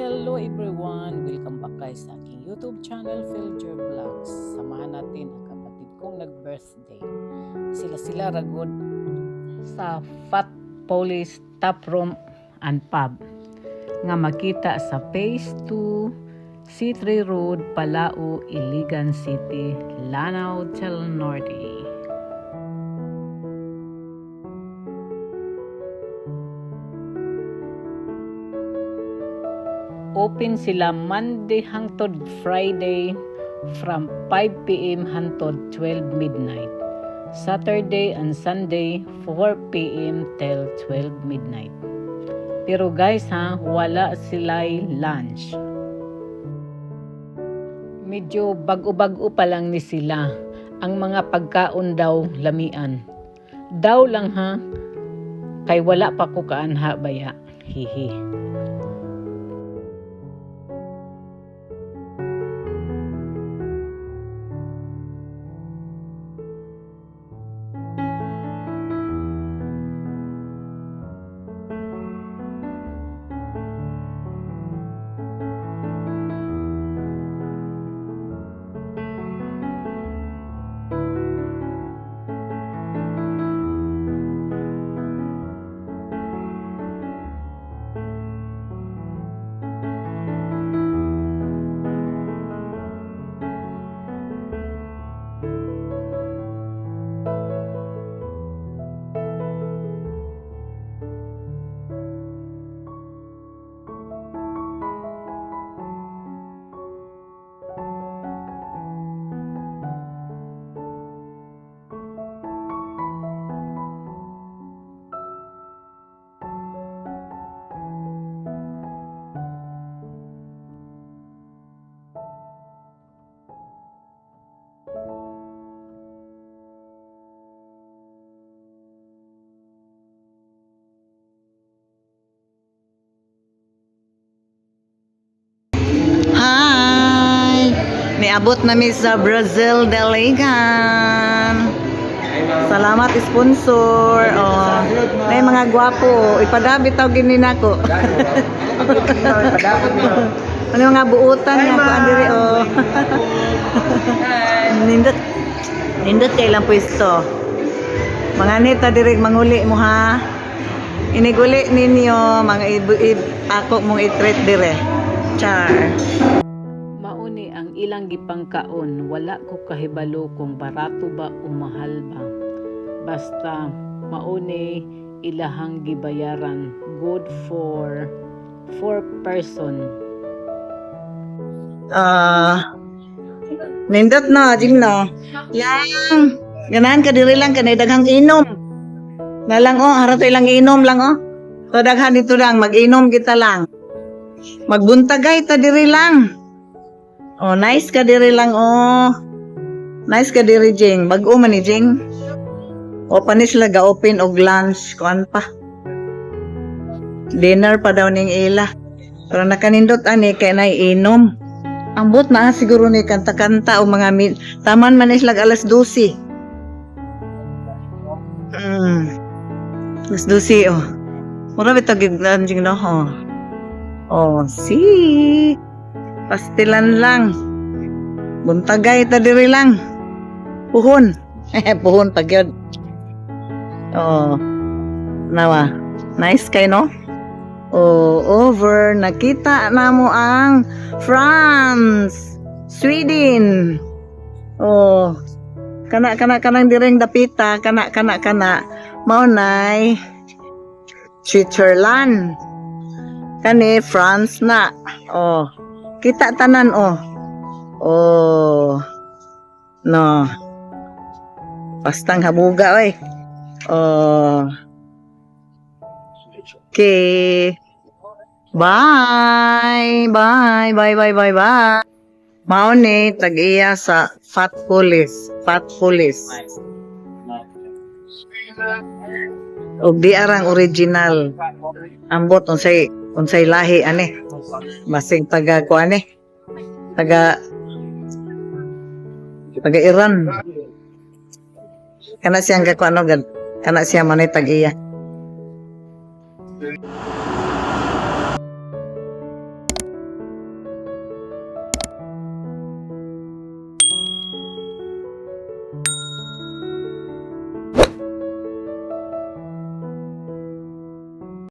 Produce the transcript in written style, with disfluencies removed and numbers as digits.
Hello everyone! Welcome back guys sa aking YouTube channel, Filger Vlogs. Samahan natin ang kapatid kong nag-birthday. Sila ragod sa Fat Police Tap Room and Pub nga makita sa Phase 2, C3 Road, Palao, Iligan City, Lanao del Norte. Open sila Monday hangtod Friday from 5 p.m. hangtod 12 midnight. Saturday and Sunday 4 p.m. till 12 midnight. Pero guys wala sila'y lunch. Medyo bago-bago pa lang ni sila. Ang mga pagkaon daw lamian. Daw lang kay wala pa ko kaanha baya. Hihi. Hi! Niabot namin sa Brazil Deligan. Salamat sponsor. Oh, may mga gwapo. Ipadabit tawag ginin ako. Ano mga buutan nga po andiri oh. Nindot kay lang pwesto. Mga neta direk manguli mo ha. Iniguli ninyo mga ako mong i-treat dire. Char. Mauni ang ilang gipangkaon, wala ko kahibalo kung barato ba o mahal ba. Basta mauni ilahang gibayaran, good for 4 person. Nindot na, jing na. Yang, ganahan ka diri lang kanay daghang inom. Na lang harato ilang inom lang So daghan dito lang, mag-inom kita lang. Magbuntagay ta diri lang. Nice ka diri lang Nice ka diri jing. Bag-o man ni jing. Panis lang ga-open og lunch kuan pa. Dinner pa daw ning ila. Pero nakanindot ani kay nay inom. Ambot na siguro ni kanta-kanta o mga taman man is lag alas 12. Alas 12 Mura bitaw giglan jing no see. Pastilan lang. Buntagay ta diri lang. Puhon. Puhon pag yun. Nawa. Nice kay no? Over. Nakita na mo ang France. Sweden. Kanang direng dapita. Kana. Maunay. Switzerland. Kani France na. Kita tanan no. Pastang habuga oy. Okay. Bye. Mao ni tag-iya sa Fat Police. Og di arang original. Ambot unsay lahi ani. Basig taga ko ani. Taga Iran. Kana siyang kana siya manay tag-iya.